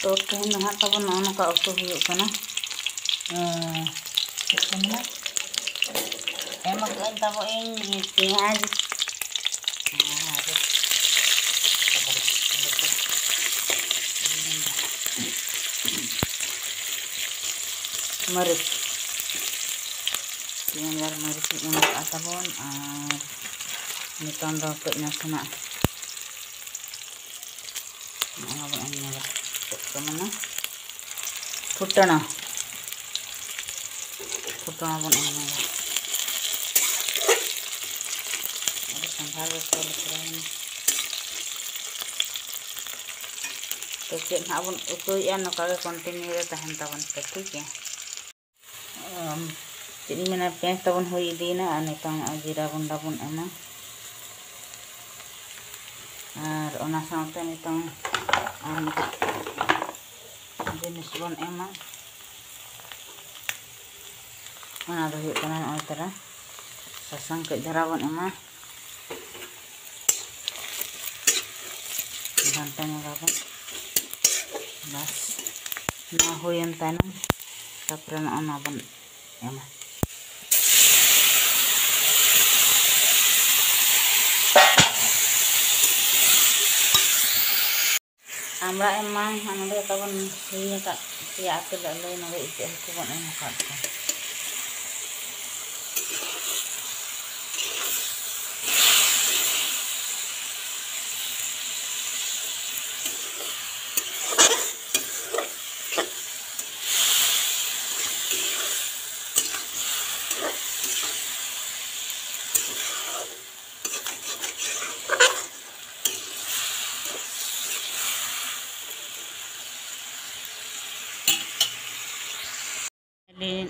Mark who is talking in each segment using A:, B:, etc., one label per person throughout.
A: तो तेहन नहा तबन नौका उतु हुयुग कना एमक तब इन पेंयाज मरीच पेंयाज मरीच एमक तबन और नितों दो कई नासेना mana futana bon ini ada sambar betul keren तो चेक हाँ बन उतुया नौका कंटिन्यू तहन तबन ठीक है चीनी मैंने पेंच तबन हुई दीना नितों जीरा गुंडा बन एमा और ओना साउते नितों जिनिस बन एमा ओना दो हुयुग कना नय तरा सासांग कई धरा बन एमा घंटा नगाबन बस ना हुयन तायनम तापरे ओना बन एमा আমরা এমা আমাদের তখন হয়ে কা পেঁয়াজ লই নবে ইতে হকু বন এমা কাট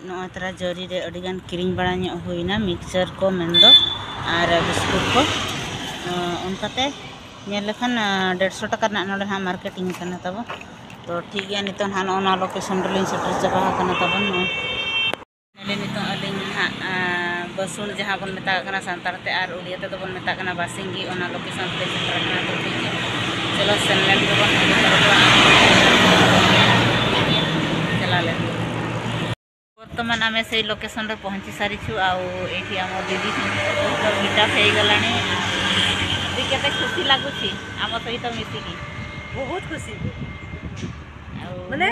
A: नोतरा जरी रे अडिगान किरिंग बड़ा हुईना मिक्सर को मेंदो और बिस्कुट को उनकाते लेखान 150 टका नोडे हाँ मार्केटिंग करना तब तो ठीक है नितों हाँ ओना लोकेशन रे सेटर चाबा करना तब नेले नितों अलिंग हाँ बसुन जहाँ बन मेता करना सांतारते और उड़ियाते तो बन मेता करना बासिंगी ओना लोकेशन रे सेटर करना तो ठीक है चलो सेनलेन को बन चला ले बर्तमान आम से लोकेशन रे पहुँची सारी छु आउ एठी आम दीदी मीटा हो गला के खुशी लगुच आम सहित मिसिकी
B: बहुत खुशी माने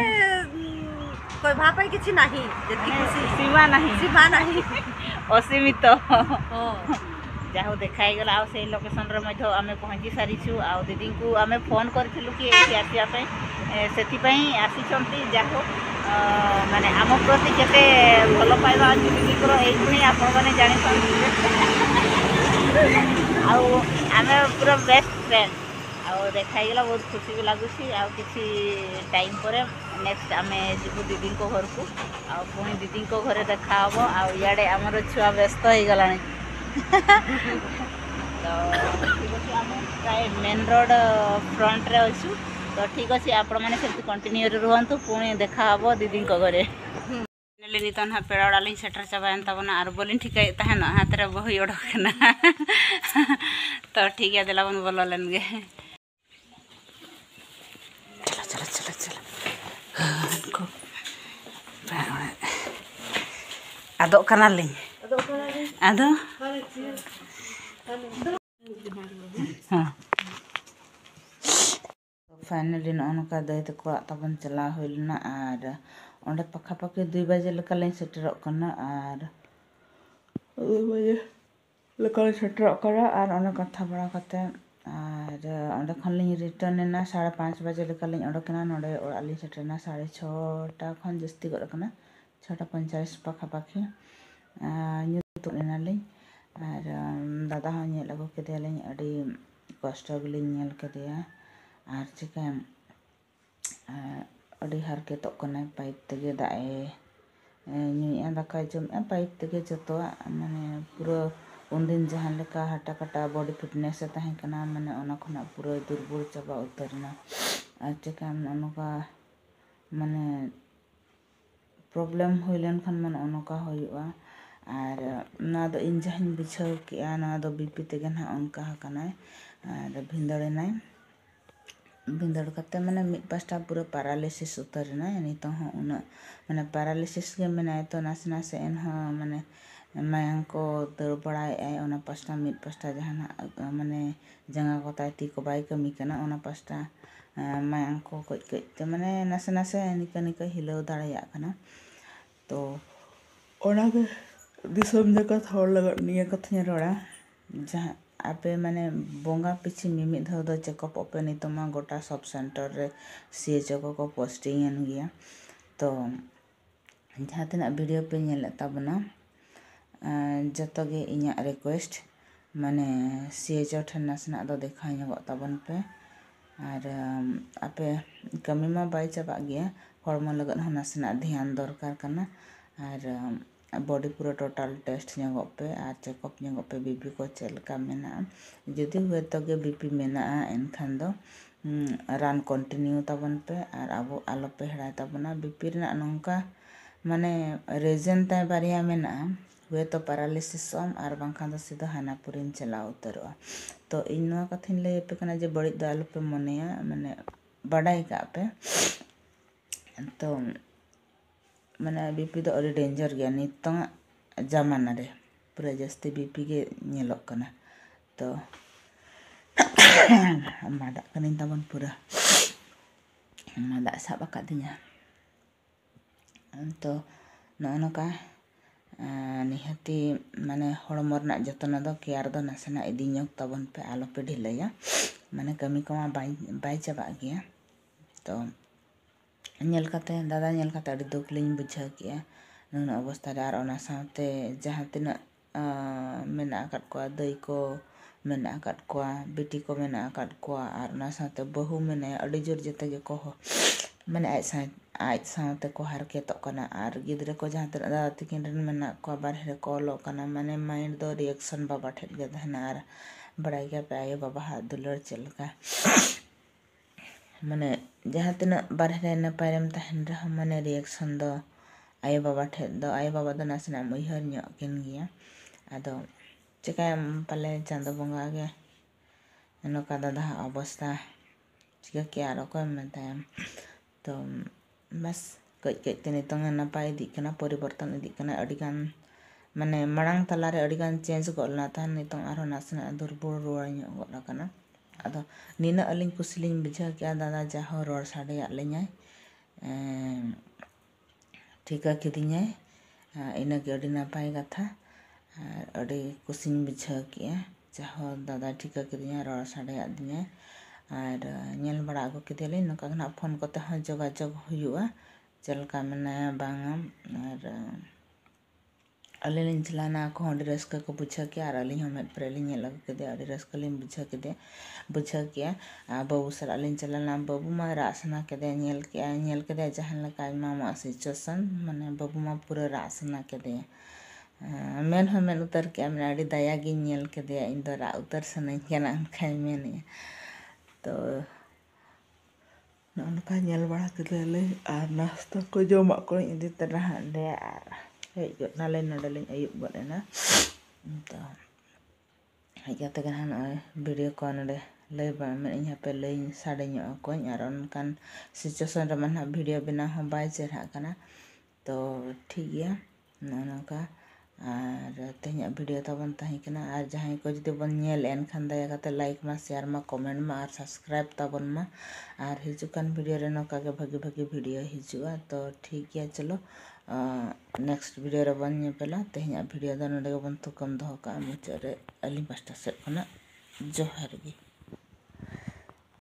B: कहबा किछि नाही जति खुशी सीमा नाही
A: असीमित जहाँ देखाई गला आ से लोकेशन रे मध्य आमे पहुँची सारी छु आ दीदी को आमे फोन करथिलु कि एठी आसिया पे सेति पई आसी छंती जाको माने आम प्रति केते भल पाइबा अछि दीदी को एई पुनी आपण माने जानि आउ आमे पूरा बेस्ट फ्रेंड आउ देखाई गला बहुत खुशी भी लागुसी आ किछि टाइम पर नेक्स्ट आमे जीवु दीदी को घर को आ पुनी दीदी को घरे देखा हबो आ याडे हमर छुआ व्यस्त हो गलानी तो ठीक अच्छे आम प्राय मेन रोड फ्रंट रे अच्छु तो ठीक अच्छे आपण मैंने से कंटिन्यू रुहतु पुणी देखा हम दीदी घरे नितन हाँ पेड़ा डाली सेटर चाबान तबना और बोलिन ठीक तहन हाथ रे बही ओडकना तो ठीक है दिला बन बोल लेन गे चलो चलो चलो आदो कना लिंग आदो हाँ फाइनली नौका दई तक तबन चला हुईना और अंडे पखापाखि 2 बजे लेका सेटर और 2 बजे लेका सेटर और अने कथा बड़ा करते और अंडे खन रिटर्न एना 5:30 बजे लेका ओडकना नोडे ओड़ा सेटरना 6:30 खन जस्ती गड़कना 6:45 पखापाखि नाली और दादा हाँ नेल अगू केदेयालिं अड़ी कष्ट गलिं केदेया और चिका अड़ी हारकेतोग कनाय पाइप तेगे दाए नुया दाका जम पाइप तेगे जतो माने पूरा उनदिन जहाँ लेका हाटा काटा बॉडी फिटनेस तहें कना माने ओना खना पूरा दुर्बल चाबा उतरना और चिका ओनका माने प्रॉब्लम हुई लेन खान माने ओनका हुआ और ना दो इन जहाँ बुझाव के ना दो बीपी तेगे ना उनका हकना और भिंदड़ेना ᱵᱷᱤᱸᱫᱟᱹᱲ ᱠᱟᱛᱮ ᱢᱟᱱᱮ ᱢᱤᱫ ᱯᱟᱥᱴᱟ ᱯᱩᱨᱟᱹ ᱯᱮᱨᱟᱞᱤᱥᱤᱥ ᱩᱛᱟᱹᱨᱮᱱᱟᱭ ᱱᱤᱛᱚᱜ ᱦᱚᱸ ᱩᱱᱟᱹᱜ ᱢᱟᱱᱮ ᱯᱮᱨᱟᱞᱤᱥᱤᱥ ᱜᱮ ᱢᱮᱱᱟᱭᱟ ᱛᱚ ᱱᱟᱥᱮ ᱱᱟᱥᱮ ᱮᱱᱦᱚᱸ ᱢᱟᱱᱮ ᱢᱟᱭᱟᱝ ko ᱫᱟᱹᱲ ᱵᱟᱲᱟᱭᱮᱜᱼᱟᱭ ᱚᱱᱟ ᱯᱟᱥᱴᱟ ᱢᱤᱫ ᱯᱟᱥᱴᱟ ᱡᱟᱦᱟᱱᱟᱜ ᱢᱟᱱᱮ ᱡᱟᱸᱜᱟ ko ᱛᱟᱭ ᱛᱤ ko ᱵᱟᱭ ᱠᱟᱹᱢᱤ ᱠᱟᱱᱟ ᱚᱱᱟ ᱯᱟᱥᱴᱟ ᱢᱟᱭᱟᱝ ko ᱠᱟᱹᱡ ᱠᱟᱹᱡ ᱛᱮ ᱢᱟᱱᱮ ᱱᱟᱥᱮ ᱱᱟᱥᱮ ᱱᱤᱠᱟᱹ ᱱᱤᱠᱟᱹ ᱦᱤᱞᱟᱹᱣ ᱫᱟᱲᱮᱭᱟᱜ ᱠᱟᱱᱟ ᱛᱚ ᱚᱱᱟᱜᱮ दिसम जगत हर लगत निया कथाᱧ रड़ा जहाँ आपे माने बोंगा पिछी मिमिद धाव दो चेकअप ओपे नितोमा गोटा सब सेंटर रे सीएचओ को पोस्टिंग एन गया तो जहाँ तना वीडियो पे नेल ताबना जतो गे इᱧᱟᱜ रिक्वेस्ट माने सीएचओ ठन नासना दो देखा ᱧᱚᱜᱚᱜ ताबन पे और आपे कमी मा बाय चाबा गया हरमो लगत हो नासना ध्यान दरकार करना और बॉडी पूरा टोटल टेस्ट ᱧᱚᱜᱚᱜ पे और चेकअप ᱧᱚᱜᱚᱜ पे बीपी को चेलका मेना जदि हुए तो गे बीपी मेना एनखान दो रान कंटिन्यू ताबन पे और अब आलो पे हेड़ाय ताबना बीपी रना नोंका माने रीजन ताय बारिया मेना हुए तो पैरालिसिस और बांखान दो सीधा हानापुरिन चला उतरवा तो इन नोआ कथिन लay पे कना जे बड़ी दो आलो पे मनेया माने बाडाय का पे तो माने बीपी दो अरे डेंजर गया नितों जमाना रे पूरा जस्ती बीपी के नेलोक कना तो मादा कनिन ताबन पूरा मादा साब आकादिnya तो नोनका निहाती माने हड़मो रना जतन दो केयर दो नासेना इदी ᱧᱚᱜ ताबन पे आलो पे ढिलैया माने कमी कमा बाय चाबा गया तो नेल काते दादा नेल काते अड़ी दुख लिंग बुझा किया नुना अवस्था रे आर ओना साथे जहां तिना मेना आकाट को दई को मेना आकाट को बेटी को मेना आकाट को आर ओना साथे बहु मेने अड़ी जोर जते गे को माने आज साथे को हारकेतो कना आर गिद्रे को जहां तिना दादा तिकिन रन मेना को बारहे को लो कना माने माइंड दो रिएक्शन बाबा ठेल गे धना आर बड़ाई के पे आयो बाबा हाथ दुलर चलका माने जहाँ तना बारहे नपायम तहन रह माने रिएक्शन दो आयो बाबा ठे दो आयो बाबा दो नासना मैहर ᱧᱚᱜ किन गया आदो चिकायम पाले चांदो बंगा गे नोका दादा अवस्था चिका के आरो को मेतायम तो बस कई कई ते नितोंग नपाय इदी कना परिवर्तन इदी कना अडिगान माने मड़ांग तलारे अडिगान चेंज गलना था नितोंग आरो नासना दुर्बल रुवाड़ ᱧᱚᱜ गला कना अदो नीना अलिंग कुसलिंग बुझा किया दादा जाहो रोड साडे आलेኛय ठीका किदिኛय इना के अडी नापाय कथा अडी कुसिंग बुझा किया जाहो दादा ठीका किदिኛय रोड साडे आदिኛय और नेल बड़ा आगो किदेले नका ना फोन कोते ह जोगाजोग हुयुआ चलका मेनाया बांगा और अलिंग चलाना को अडी रस्का को बुझा किया और अलिंग हम प्रेलिंग लग के अडी रस्का लिंग बुझा किया बाबू सर अलिंग चलाना बाबू मा रासना के नेल के जहां लका मामा सिचुएशन माने बाबू मा पूरा रासना के मेन हो मेन उतर के मैं अडी दया गी नेल के इन दो रा उतर सने केना खाय मेने तो ननका नेल बड़ा के और नाश्ता को जमा को इदी तरह दे हेज नाले नडले अयुब गना तो हेजाते गना नय वीडियो को नडे लय मैं यहाँ पे लय साड़े को और उनकान सिचुएशन रे मन वीडियो बिना हो बाय चेहरा कना तो ठीक गया ननका और तेहना वीडियो तबन तही कना और जहां को जदि बन नेल एन खान दया कते लाइक मा शेयर मा कमेंट मा और सब्सक्राइब तबन मा और हिजुकान वीडियो रे नका के भागी भागी वीडियो हिजुआ तो ठीक गया चलो नेक्स्ट वीडियो रे बन पेला तेहना वीडियो दो नडे बन तुकम दो का मुचारे अली पास्टा से कना जोहार गी।